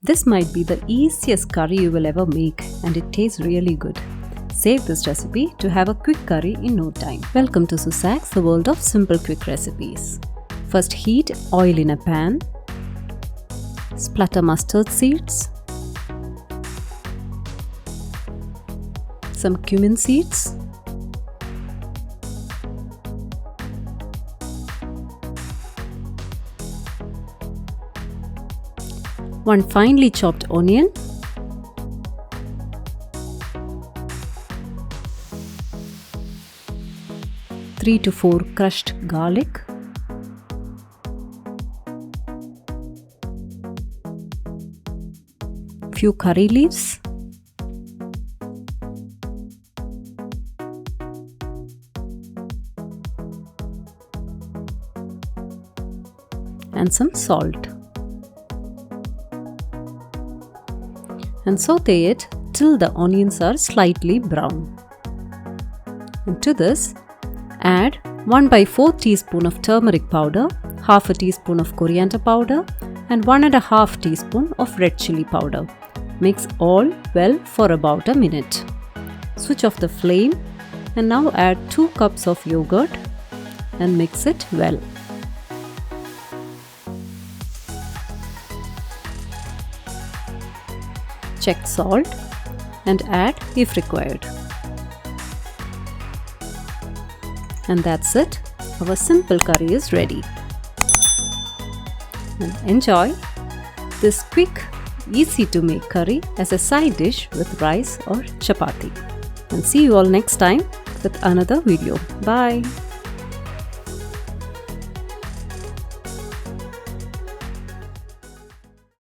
This might be the easiest curry you will ever make, and it tastes really good. Save this recipe to have a quick curry in no time. Welcome to Suzacs, the world of simple quick recipes. First, heat oil in a pan. Splatter mustard seeds. Some cumin seeds. One finely chopped onion. Three to 4 crushed garlic. Few curry leaves. And some salt. And saute it till the onions are slightly brown. And to this, add 1/4 teaspoon of turmeric powder, half a teaspoon of coriander powder, and 1.5 teaspoon of red chilli powder. Mix all well for about a minute. Switch off the flame and now add 2 cups of yogurt and mix it well. Check salt and add if required. And that's it. Our simple curry is ready. And enjoy this quick, easy to make curry as a side dish with rice or chapati. And see you all next time with another video. Bye.